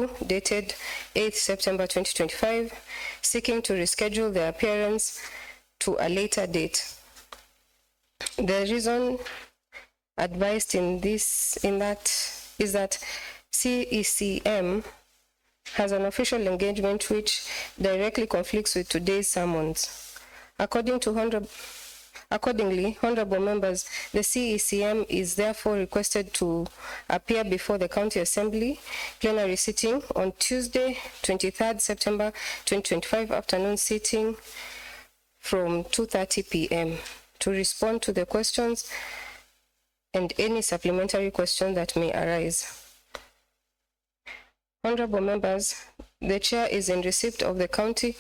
venue dated 8th September 2025, seeking to reschedule their appearance to a later date. The reason advised in that is that CECM has an official engagement which directly conflicts with today's sermons. Accordingly, honorable members, the CECM is therefore requested to appear before the County Assembly plenary sitting on Tuesday, 23rd September 2025 afternoon sitting from 2:30 p.m. to respond to the questions and any supplementary question that may arise. Honorable members, the Chair is in receipt of the County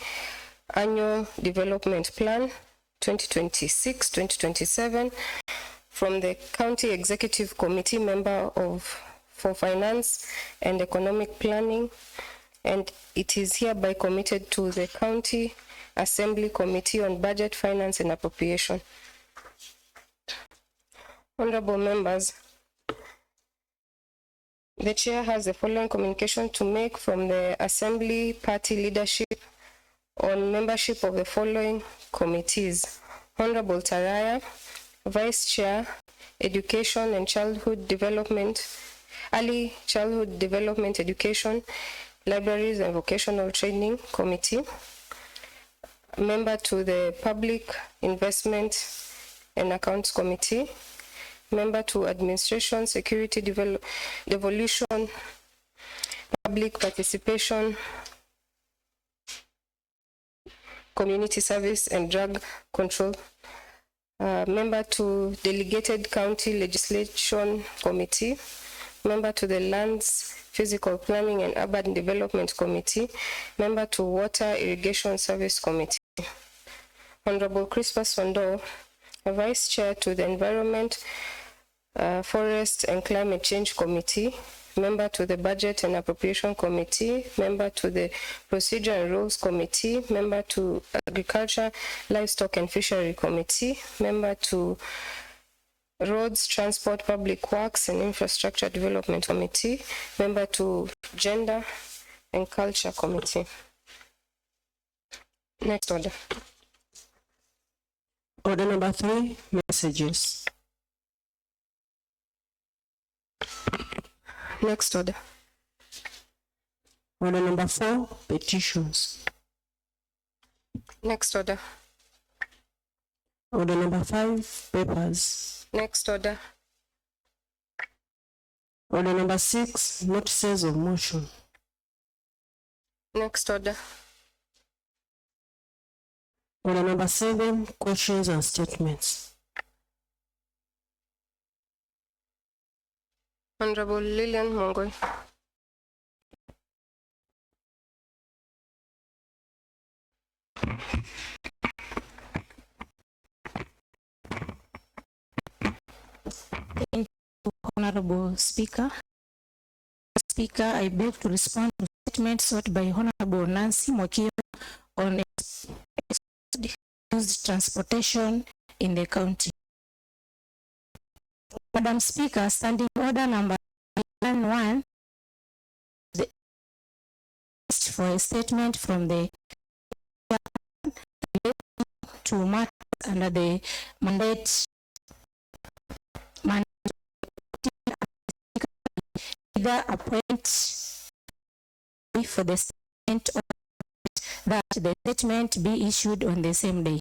Annual Development Plan 2026-2027 from the County Executive Committee member for Finance and Economic Planning, and it is hereby committed to the County Assembly Committee on Budget, Finance and Appropriation. Honorable members, the Chair has the following communication to make from the Assembly Party leadership on membership of the following committees. Honorable Taraya, Vice Chair, Education and Childhood Development, Early Childhood Development Education, Libraries and Vocational Training Committee. Member to the Public Investment and Accounts Committee. Member to Administration, Security, Devolution, Public Participation, Community Service and Drug Control. Member to Delegated County Legislation Committee. Member to the Lands, Physical Planning and Urban Development Committee. Member to Water Irrigation Service Committee. Honorable Crispus Wando, Vice Chair to the Environment, Forest and Climate Change Committee. Member to the Budget and Appropriation Committee, member to the Procedure and Rules Committee, member to Agriculture, Livestock and Fishery Committee, member to Roads, Transport, Public Works and Infrastructure Development Committee, member to Gender and Culture Committee. Next order. Order number 3, messages. Next order. Order number 4, petitions. Next order. Order number 5, papers. Next order. Order number 6, notices of motion. Next order. Order number 7, questions and statements. Honorable Lillian Mongoi. Thank you, Honorable Speaker. Speaker, I beg to respond to statement sought by Honorable Nancy Mokio on used transportation in the county. Madam Speaker, standing order number 1 for a statement from the to matters under the mandate either appoint for the statement or that the statement be issued on the same day.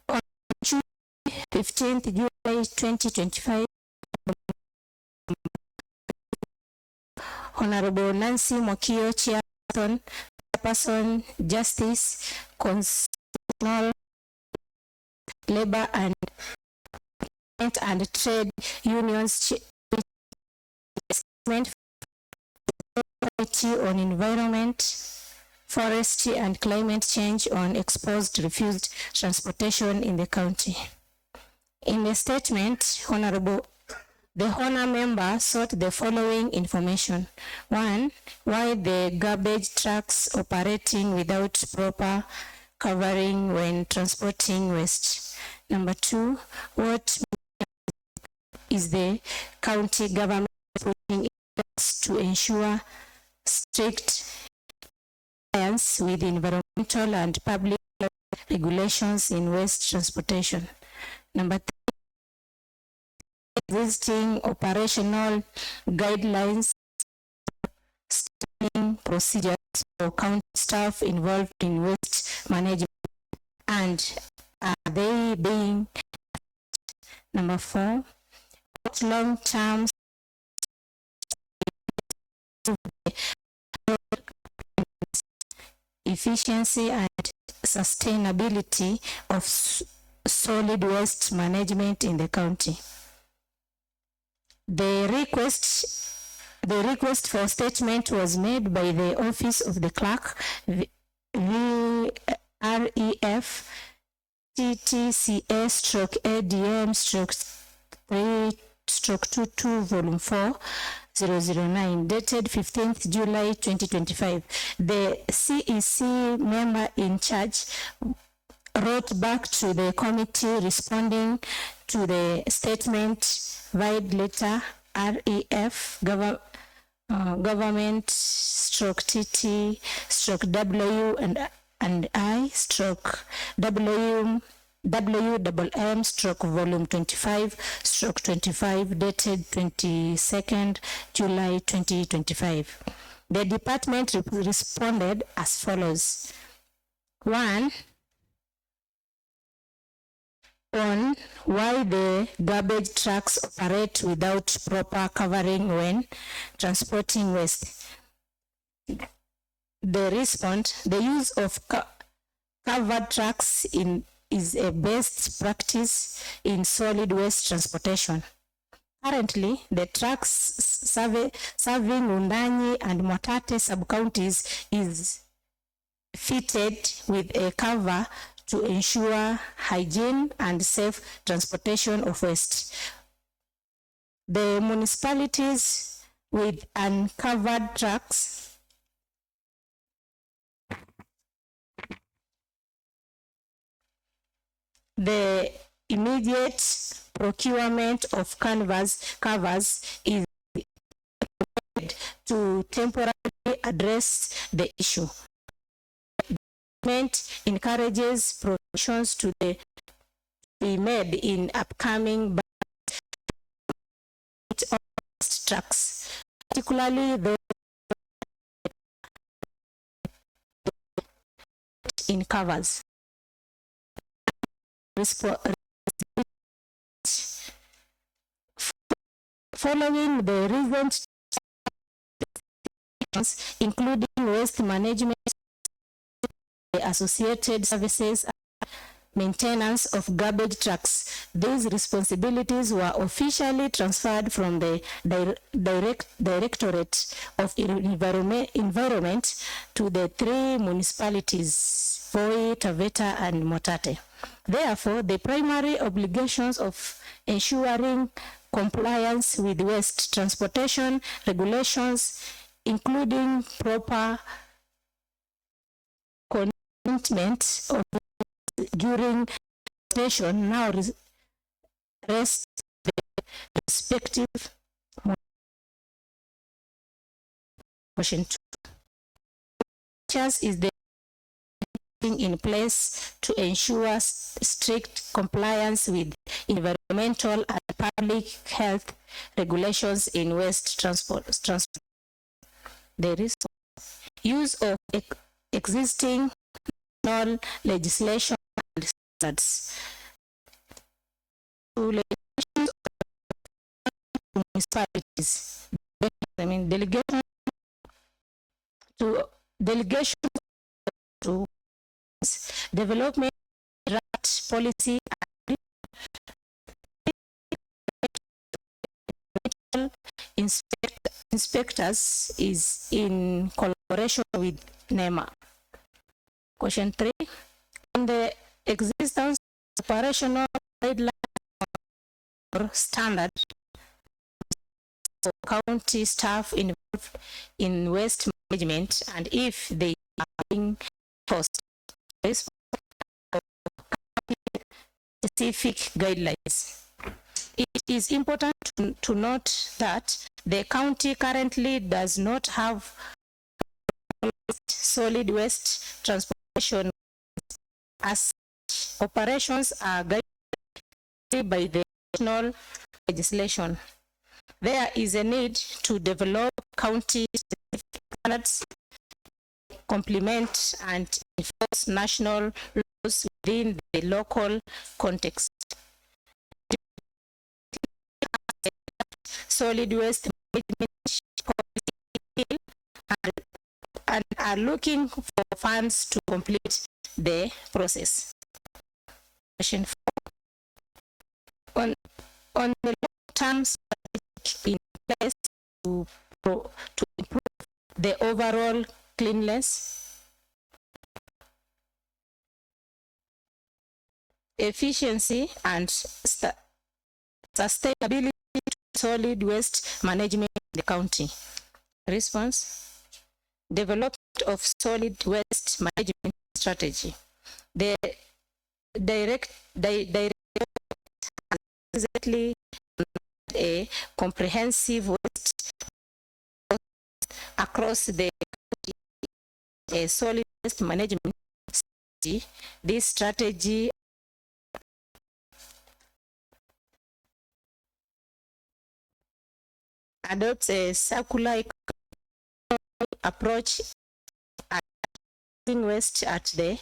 On 15th July 2025, Honorable Nancy Mokio, Chairperson, Justice, Constitutional, Labor and Trade Unions, on environment, forestry and climate change on exposed refused transportation in the county. In the statement, the honor member sought the following information. 1, why the garbage trucks operating without proper covering when transporting waste. Number 2, what is the county government putting in to ensure strict compliance with environmental and public regulations in waste transportation. Number 3, existing operational guidelines, procedures for county staff involved in waste management, and are they being? Number 4, long-term efficiency and sustainability of solid waste management in the county. The request for statement was made by the Office of the Clerk, VREF, TTCS/ADM/3/22 Volume 4, 009, dated 15th July 2025. The CEC member in charge wrote back to the committee responding to the statement via letter REF government /TT /W and I WMM volume 25/25 dated 22nd July 2025. The department responded as follows. 1. On why the garbage trucks operate without proper covering when transporting waste. They respond, the use of covered trucks is a best practice in solid waste transportation. Currently, the trucks serving Undanyi and Mwatate sub-counties is fitted with a cover to ensure hygiene and safe transportation of waste. The municipalities with uncovered trucks the immediate procurement of covers is to temporarily address the issue. Government encourages provisions to be made in upcoming trucks, particularly those in covers. Following the recent including waste management, associated services, and maintenance of garbage trucks, these responsibilities were officially transferred from the Directorate of Environment to the 3 municipalities, Voi, Taveta, and Mwatate. Therefore, the primary obligations of ensuring compliance with waste transportation regulations, including proper commitment of during transportation, now rest the respective question 2. Is the in place to ensure strict compliance with environmental and public health regulations in waste transport. There is use of existing national legislation and standards. Regulations of municipalities. Delegation to development draft policy and inspectors is in collaboration with NEMA. Question 3. On the existence of operational guidelines or standard for county staff involved in waste management, and if they are being enforced. Specific guidelines. it is important to note that the county currently does not have solid waste transportation, as operations are guided by the national legislation. There is a need to develop county standards, complement and enforce national laws within the local context. Solid waste management policy and are looking for funds to complete the process. Question 4. On the long-term strategy in place to improve the overall cleanliness, efficiency, and sustainability of solid waste management in the county. Response: development of solid waste management strategy. The director has recently a comprehensive waste across the solid waste management strategy. This strategy adopts a circular approach at waste at the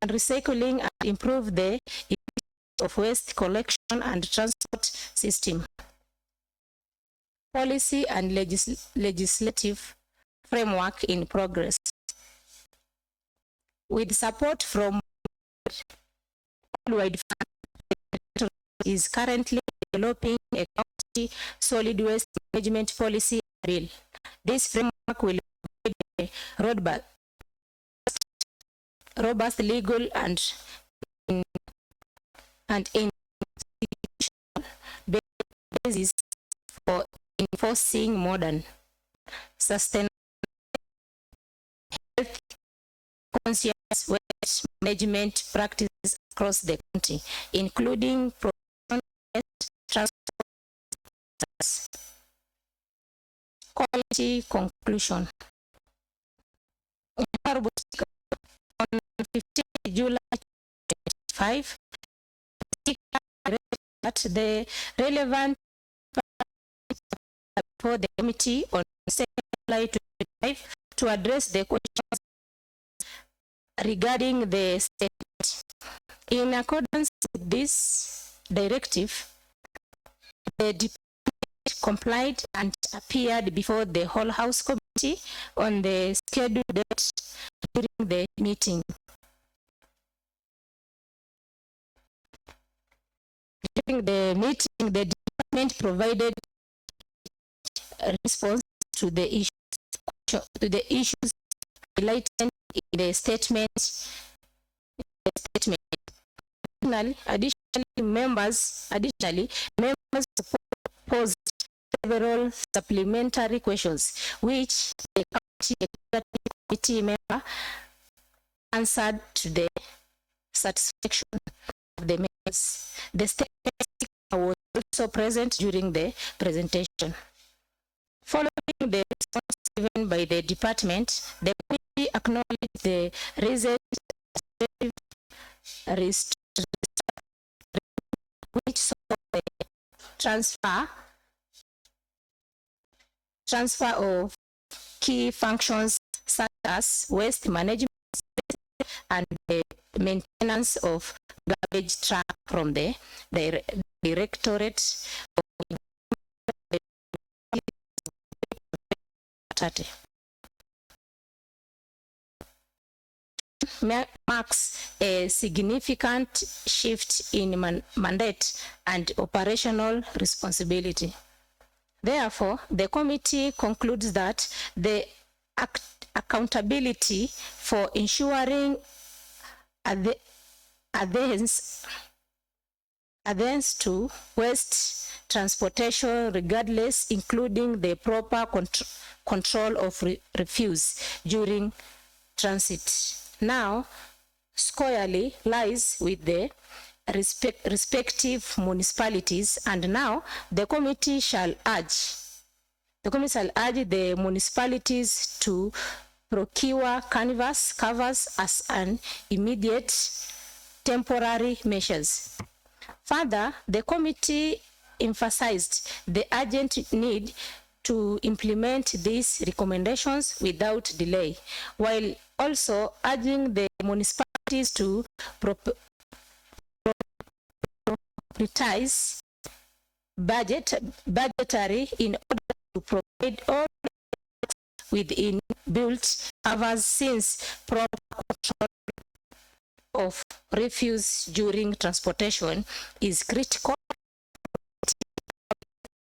and recycling and improve the of waste collection and transport system. Policy and legislative framework in progress. With support from worldwide fund, is currently developing a county solid waste management policy bill. This framework will provide a robust legal and basis for enforcing modern, sustainable, health conscious waste management practices across the country, including transport. Quality conclusion. On 15 July 2025, that the relevant for the committee on 2 July 2025 to address the questions regarding the statement. In accordance with this directive, the department complied and appeared before the whole House Committee on the scheduled date during the meeting. During the meeting, the department provided a response to the issues highlighted in the statement. Additionally, members posed several supplementary questions, which the committee member answered to the satisfaction of the members. The statement was also present during the presentation. Following the response given by the department, the committee acknowledged the reason which saw the transfer of key functions such as waste management and the maintenance of garbage truck from the Directorate of marks a significant shift in mandate and operational responsibility. Therefore, the committee concludes that the accountability for ensuring adherence adherence to waste transportation regardless, including the proper control of refuse during transit. Now, squarely lies with the respective municipalities, and now the committee shall urge the municipalities to procure canvas covers as an immediate temporary measures. Further, the committee emphasized the urgent need to implement these recommendations without delay, while also urging the municipalities to prioritize budgetary in order to provide all with inbuilt covers, since proper control of refuse during transportation is critical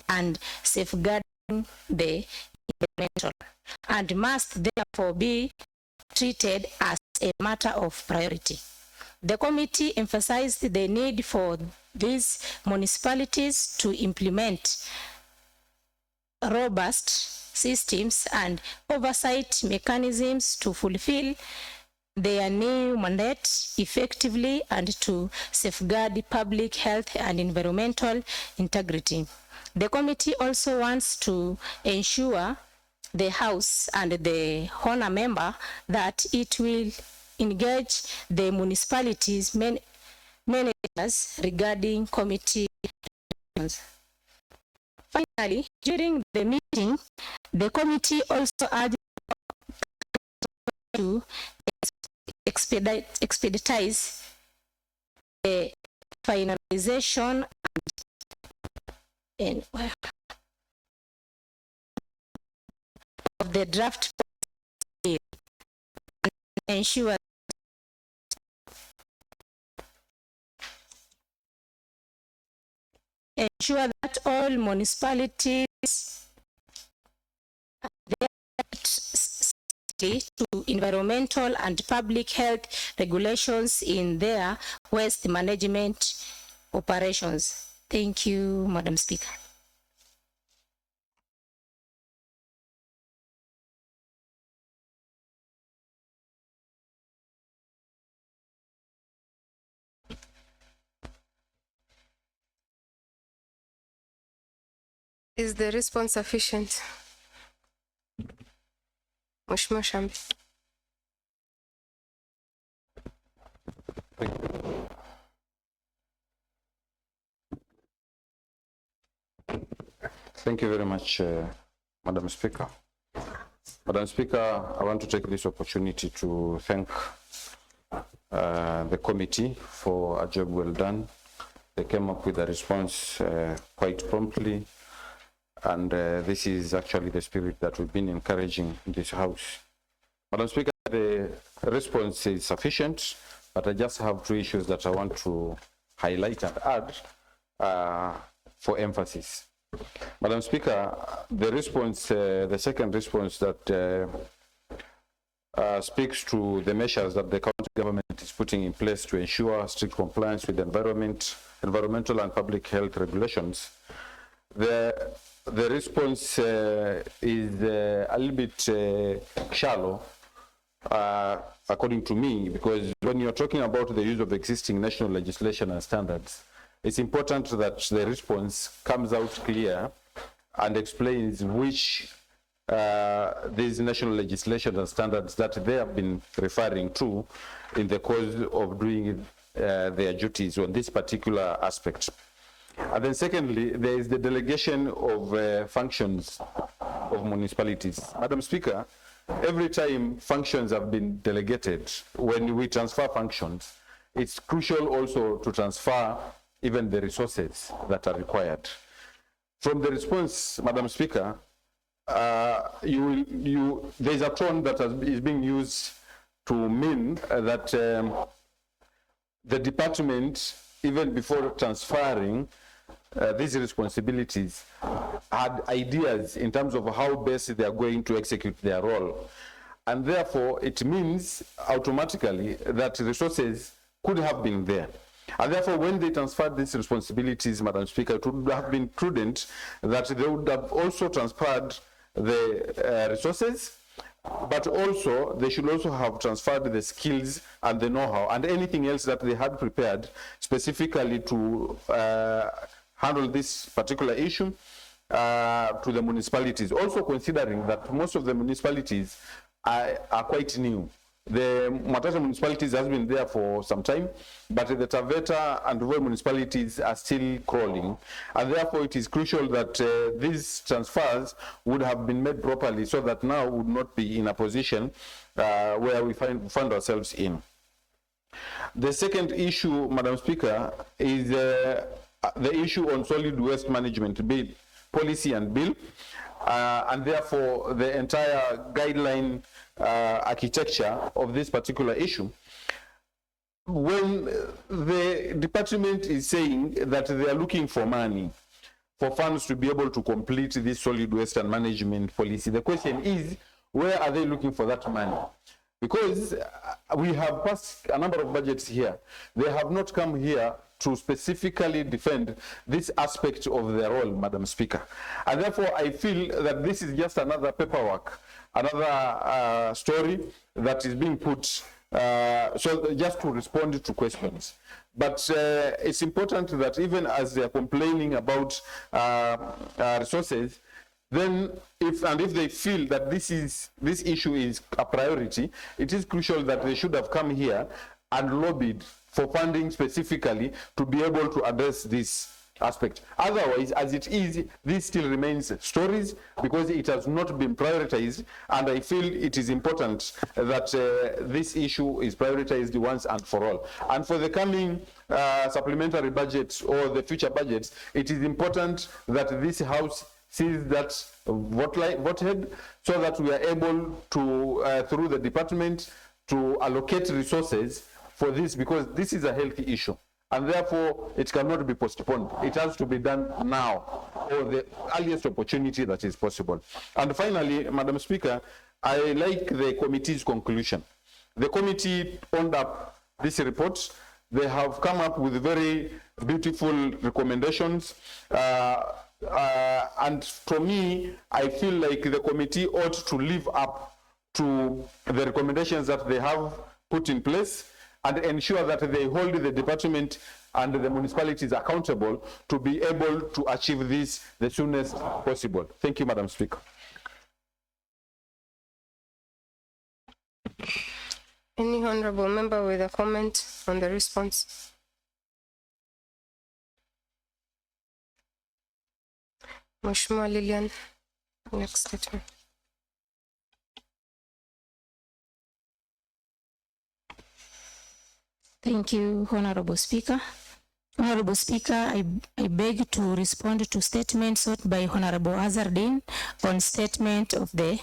and safeguarding the environment, and must therefore be treated as a matter of priority. The committee emphasized the need for these municipalities to implement robust systems and oversight mechanisms to fulfill their new mandate effectively and to safeguard public health and environmental integrity. The committee also wants to ensure the House and the honor member that it will engage the municipalities managers regarding committee actions. Finally, during the meeting, the committee also urged to expeditize the finalization of the draft bill and ensure that all municipalities to environmental and public health regulations in their waste management operations. Thank you, Madam Speaker. Is the response sufficient? Mheshimiwa Shambi. Thank you very much, Madam Speaker. Madam Speaker, I want to take this opportunity to thank the committee for a job well done. They came up with a response quite promptly, and this is actually the spirit that we've been encouraging in this House. Madam Speaker, the response is sufficient, but I just have two issues that I want to highlight and add for emphasis. Madam Speaker, the response, the second response that speaks to the measures that the county government is putting in place to ensure strict compliance with environmental and public health regulations. The response is a little bit shallow, according to me, because when you're talking about the use of existing national legislation and standards, it's important that the response comes out clear and explains which these national legislation and standards that they have been referring to in the course of doing their duties on this particular aspect. And then secondly, there is the delegation of functions of municipalities. Madam Speaker, every time functions have been delegated, when we transfer functions, it's crucial also to transfer even the resources that are required. From the response, Madam Speaker, there's a tone that is being used to mean that the department, even before transferring these responsibilities, had ideas in terms of how best they are going to execute their role. And therefore, it means automatically that resources could have been there. And therefore, when they transferred these responsibilities, Madam Speaker, it would have been prudent that they would have also transferred the resources, but also they should also have transferred the skills and the know-how and anything else that they had prepared specifically to handle this particular issue to the municipalities. Also considering that most of the municipalities are quite new. The Matata municipalities has been there for some time, but the Taveta and rural municipalities are still crawling. And therefore it is crucial that these transfers would have been made properly so that now we would not be in a position where we find ourselves in. The second issue, Madam Speaker, is the issue on solid waste management bill, policy and bill, and therefore the entire guideline architecture of this particular issue. When the department is saying that they are looking for money, for funds to be able to complete this solid waste and management policy, the question is, where are they looking for that money? Because we have passed a number of budgets here. They have not come here to specifically defend this aspect of their role, Madam Speaker. And therefore, I feel that this is just another paperwork, another story that is being put, so just to respond to questions. But it's important that even as they are complaining about resources, then if they feel that this issue is a priority, it is crucial that they should have come here and lobbied for funding specifically to be able to address this aspect. Otherwise, as it is, this still remains stories because it has not been prioritized, and I feel it is important that this issue is prioritized once and for all. And for the coming supplementary budgets or the future budgets, it is important that this House sees that vote head so that we are able to, through the department, to allocate resources for this, because this is a healthy issue. And therefore, it cannot be postponed. It has to be done now, or the earliest opportunity that is possible. And finally, Madam Speaker, I like the committee's conclusion. The committee owned up this report. They have come up with very beautiful recommendations. And for me, I feel like the committee ought to live up to the recommendations that they have put in place and ensure that they hold the department and the municipalities accountable to be able to achieve this the soonest possible. Thank you, Madam Speaker. Any honorable member with a comment on the response? Mheshimiwa Lilian, next statement. Thank you, Honorable Speaker. Honorable Speaker, I beg to respond to statements sought by Honorable Azardine on statement of the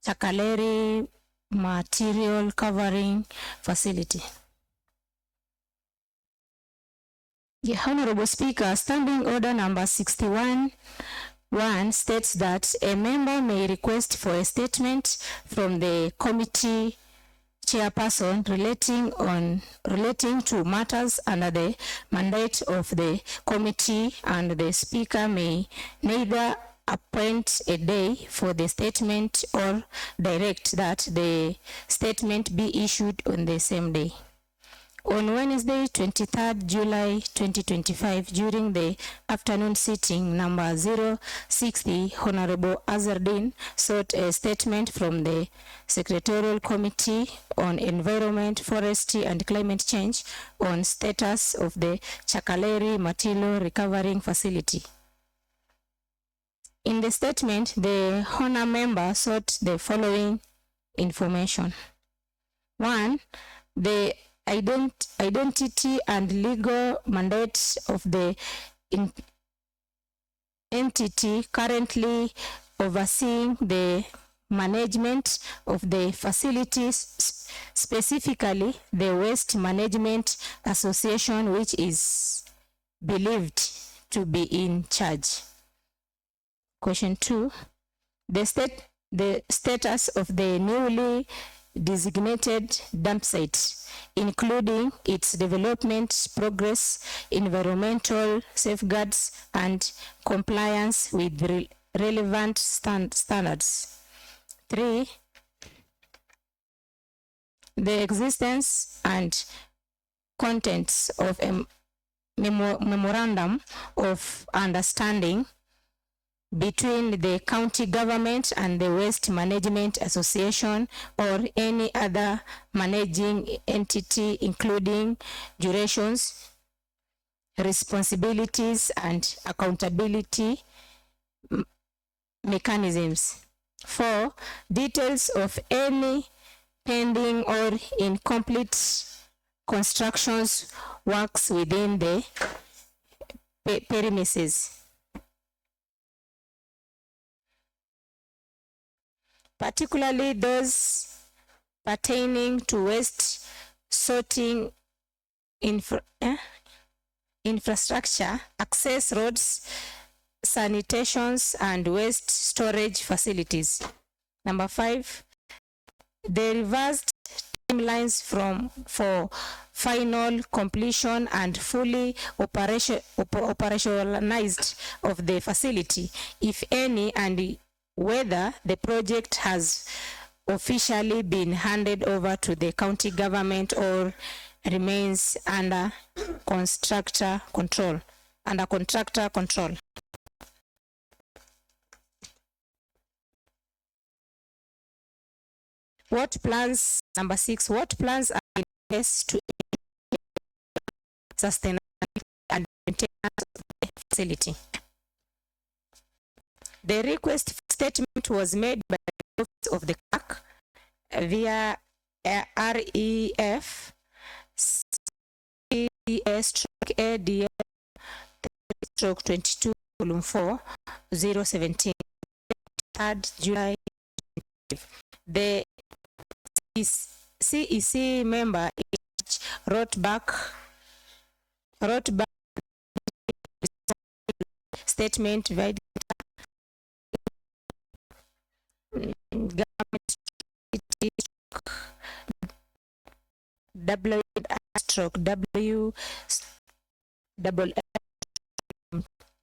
Chakaleri material covering facility. Yeah, Honorable Speaker, Standing Order number 61(1) states that a member may request for a statement from the committee chairperson relating to matters under the mandate of the committee, and the speaker may neither appoint a day for the statement or direct that the statement be issued on the same day. On Wednesday, 23rd July 2025, during the afternoon sitting number 060, Honorable Azardine sought a statement from the Secretarial Committee on Environment, Forestry and Climate Change on status of the Chakaleri Material Recovering Facility. In the statement, the honor member sought the following information. 1, the identity and legal mandate of the entity currently overseeing the management of the facilities, specifically the Waste Management Association, which is believed to be in charge. Question 2, the status of the newly designated dump site, including its development progress, environmental safeguards, and compliance with relevant standards. 3, the existence and contents of a memorandum of understanding between the county government and the Waste Management Association or any other managing entity, including durations, responsibilities, and accountability mechanisms. 4, details of any pending or incomplete constructions works within the premises, particularly those pertaining to waste sorting infrastructure, access roads, sanitations, and waste storage facilities. Number 5, the revised timelines for final completion and fully operationalized of the facility, if any, and whether the project has officially been handed over to the county government or remains under contractor control. What plans, number 6, what plans are in place to sustain and maintenance of the facility? The request statement was made by the Office of the Clerk via REF CS/ADL 22 4 017 3rd July. The CEC member wrote back statement via government W double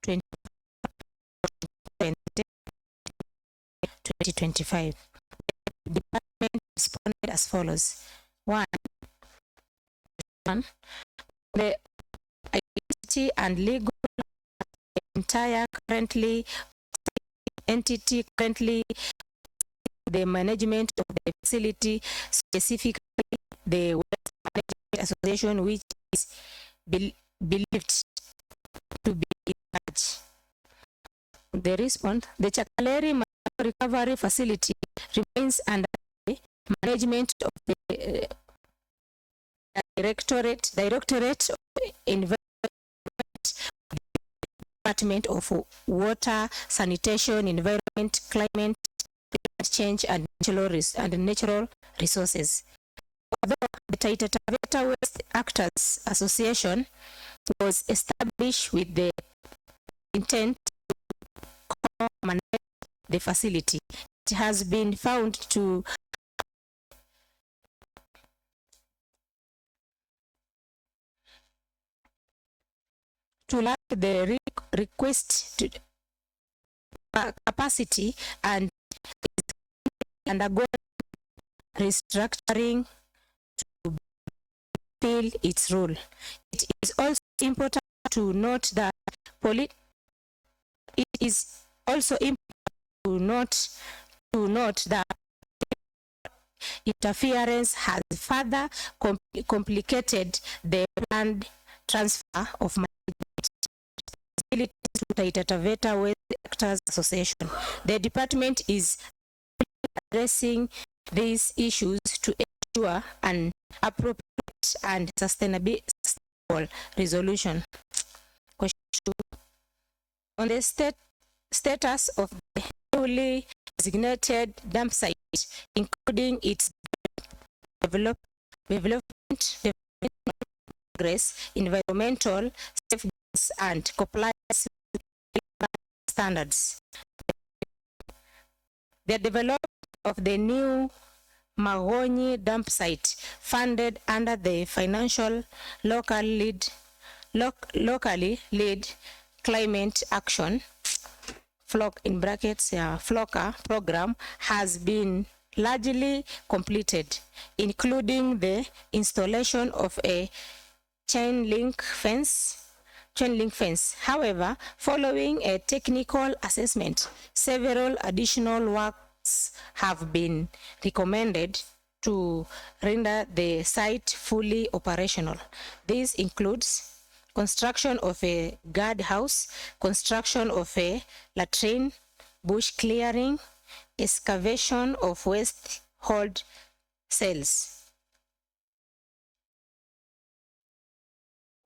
2025. The department responded as follows. 1, the identity and legal entire entity currently the management of the facility, specifically the Waste Management Association, which is believed to be in charge. The response: the Chakaleri Recovery Facility remains under the management of the Directorate of Environment, Department of Water, Sanitation, Environment, Climate Change, and Natural Resources. Although the Taita Taveta Waste Actors Association was established with the intent to manage the facility, it has been found to lack the request capacity and undergo restructuring to fill its role. It is also important to note that interference has further complicated the planned transfer of responsibilities to Taita Taveta Waste Actors Association. The department is addressing these issues to ensure an appropriate and sustainable resolution. Question 2. On the status of the newly designated dump site, including its development progress, environmental safeguards, and compliance with standards. The development of the new Magoni dump site funded under the financial locally led climate action in brackets, FLOCA program has been largely completed, including the installation of a chain link fence. However, following a technical assessment, several additional works have been recommended to render the site fully operational. This includes construction of a guardhouse, construction of a latrine, bush clearing, excavation of waste hold cells.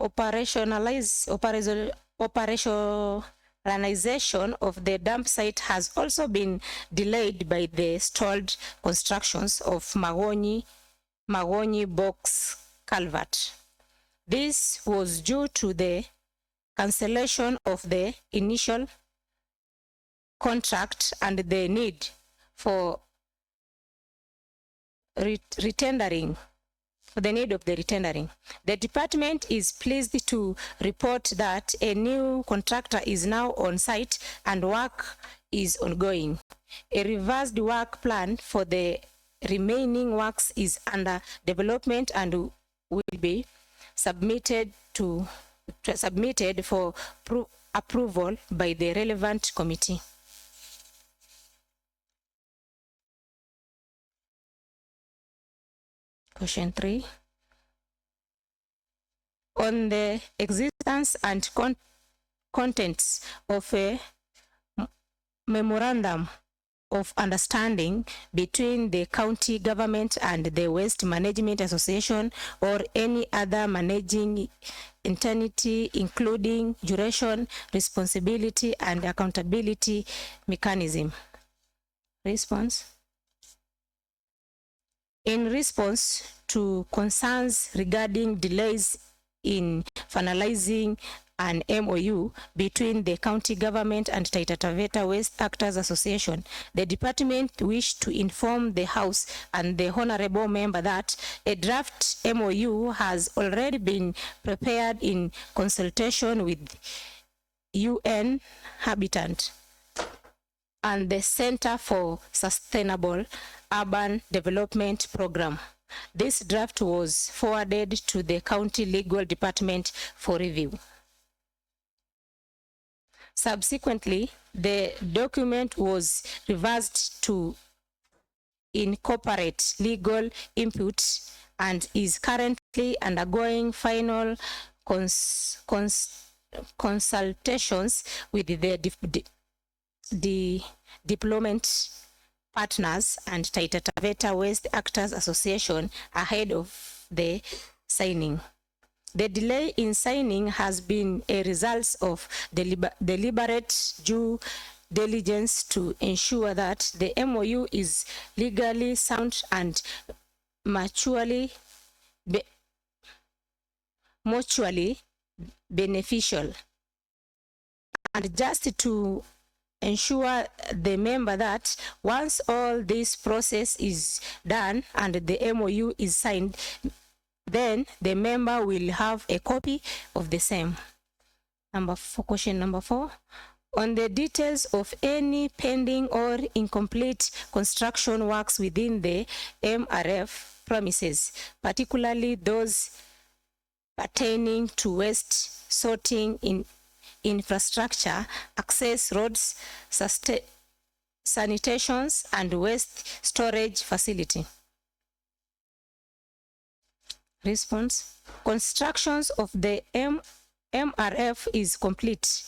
Operationalization of the dump site has also been delayed by the stalled constructions of Magoni box culvert. This was due to the cancellation of the initial contract and the need for retendering. The department is pleased to report that a new contractor is now on site and work is ongoing. A revised work plan for the remaining works is under development and will be submitted for approval by the relevant committee. Question 3. On the existence and contents of a memorandum of understanding between the county government and the Waste Management Association or any other managing entity, including duration, responsibility, and accountability mechanism. Response. In response to concerns regarding delays in finalizing an MOU between the county government and Taita Taveta Waste Actors Association, the department wished to inform the House and the honorable member that a draft MOU has already been prepared in consultation with UN Habitat and the Center for Sustainable Urban Development Program. This draft was forwarded to the county legal department for review. Subsequently, the document was revised to incorporate legal input and is currently undergoing final consultations with the deployment partners and Taita Taveta Waste Actors Association ahead of the signing. The delay in signing has been a result of deliberate due diligence to ensure that the MOU is legally sound and mutually beneficial. And just to ensure the member that once all this process is done and the MOU is signed, then the member will have a copy of the same. Question number 4. On the details of any pending or incomplete construction works within the MRF premises, particularly those pertaining to waste sorting in infrastructure, access roads, sanitations, and waste storage facility. Response. Constructions of the MRF is complete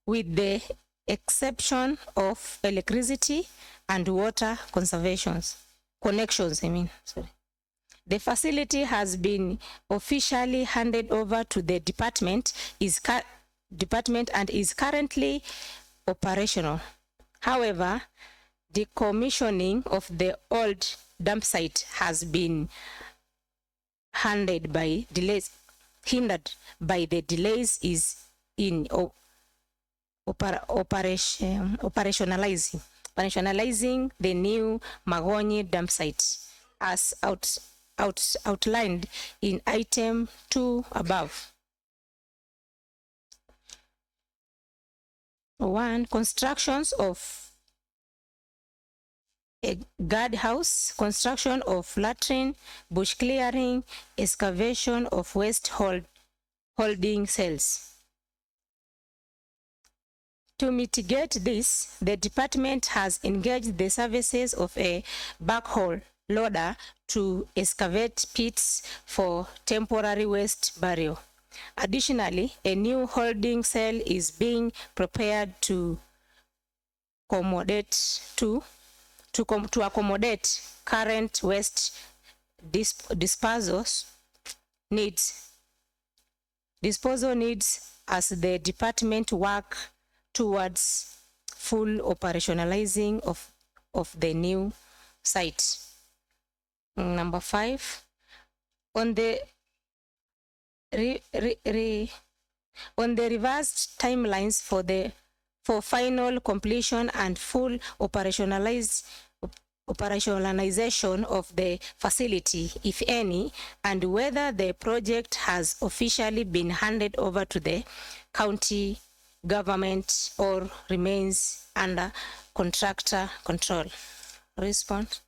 with the exception of electricity and water connections. The facility has been officially handed over to the department and is currently operational. However, decommissioning of the old dump site has been hindered by the delays in operationalizing operationalizing the new Magonyi dump site as outlined in item 2 above. 1. Constructions of a guardhouse, construction of latrine, bush clearing, excavation of waste holding cells. To mitigate this, the department has engaged the services of a backhoe loader to excavate pits for temporary waste burial. Additionally, a new holding cell is being prepared to accommodate current waste disposal needs as the department work towards full operationalizing of the new site. Number 5, on the revised timelines for final completion and full operationalization of the facility, if any, and whether the project has officially been handed over to the county government or remains under contractor control. Response.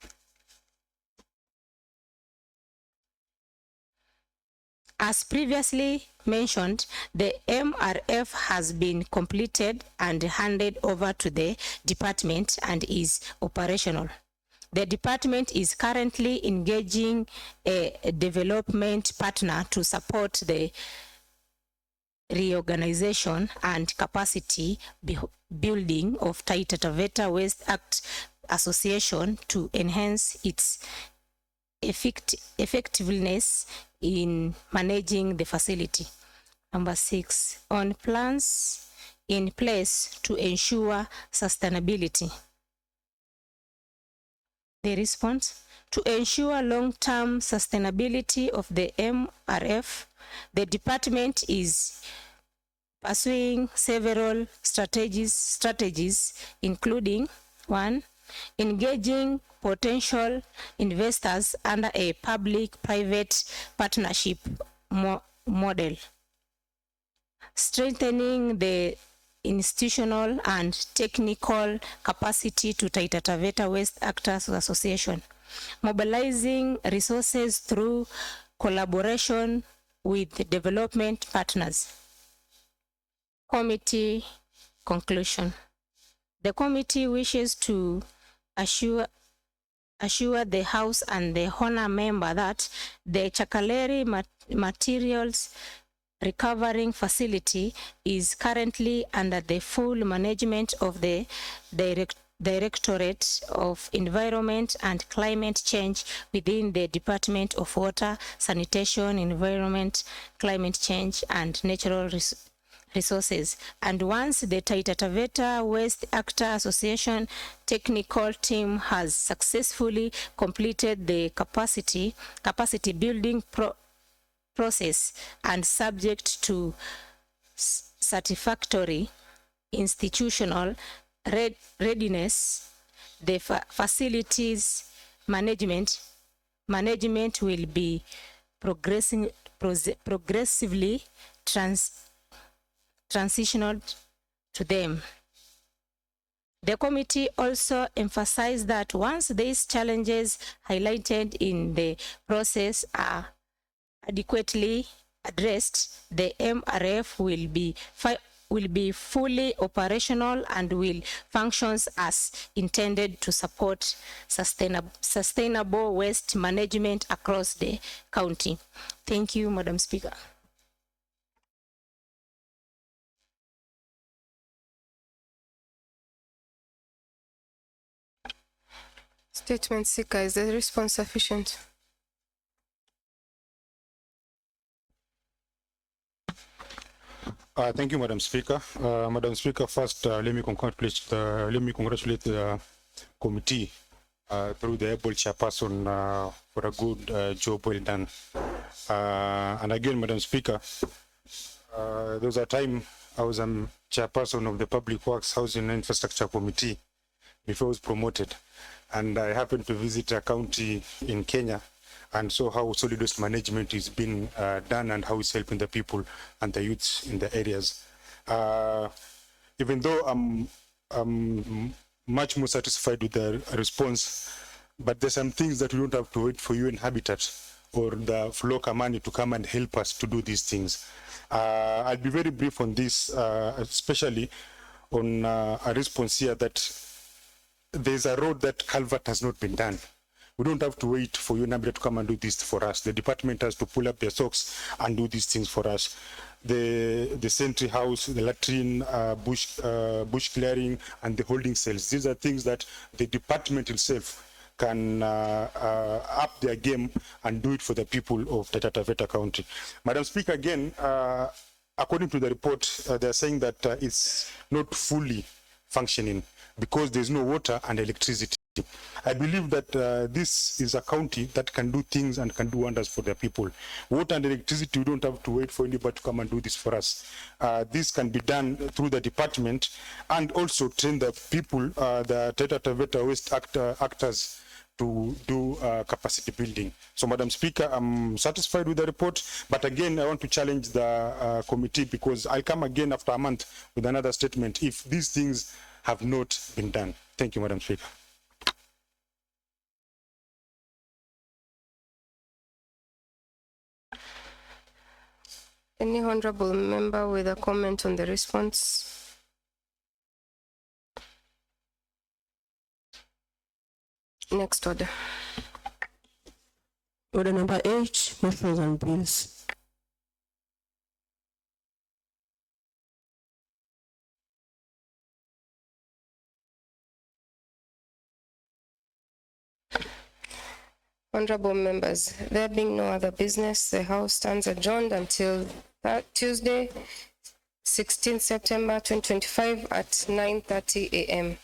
As previously mentioned, the MRF has been completed and handed over to the department and is operational. The department is currently engaging a development partner to support the reorganization and capacity building of Taita Taveta Waste Act Association to enhance its effectiveness in managing the facility. Number 6, on plans in place to ensure sustainability. The response: to ensure long-term sustainability of the MRF, the department is pursuing several strategies including 1, engaging potential investors under a public-private partnership model, strengthening the institutional and technical capacity to Taita Taveta Waste Actors Association, mobilizing resources through collaboration with development partners. Committee conclusion. The committee wishes to assure the House and the honor member that the Chakaleri materials recovering facility is currently under the full management of the Directorate of Environment and Climate Change within the Department of Water, Sanitation, Environment, Climate Change and Natural Resources. And once the Taita Taveta Waste Actor Association technical team has successfully completed the capacity building process and subject to satisfactory institutional readiness, the facilities management will be progressively transitioned to them. The committee also emphasized that once these challenges highlighted in the process are adequately addressed, the MRF will be fully operational and will functions as intended to support sustainable waste management across the county. Thank you, Madam Speaker. Statement seeker, is the response sufficient? Thank you, Madam Speaker. Madam Speaker, first, let me congratulate the committee through the able chairperson for a good job well done. And again, Madam Speaker, there was a time I was chairperson of the Public Works, Housing and Infrastructure Committee, before I was promoted. And I happened to visit a county in Kenya and saw how solid waste management is being done and how it's helping the people and the youths in the areas. Even though I'm much more satisfied with the response, but there's some things that we don't have to wait for UN Habitat or the Floka money to come and help us to do these things. I'll be very brief on this, especially on a response here that there's a road that culvert has not been done. We don't have to wait for UN Habitat to come and do this for us. The department has to pull up their socks and do these things for us. The sentry house, the latrine, bush clearing, and the holding cells. These are things that the department itself can up their game and do it for the people of Taita Taveta County. Madam Speaker, again, according to the report, they're saying that it's not fully functioning because there's no water and electricity. I believe that this is a county that can do things and can do wonders for their people. Water and electricity, we don't have to wait for anybody to come and do this for us. This can be done through the department and also train the people, the Taita Taveta Waste actors to do capacity building. So, Madam Speaker, I'm satisfied with the report, but again, I want to challenge the committee because I'll come again after a month with another statement if these things have not been done. Thank you, Madam Speaker. Any honorable member with a comment on the response? Next order. Order number 8, motions and bills. Honorable members, there being no other business, the House stands adjourned until Tuesday, 16 September 2025 at 9:30 a.m.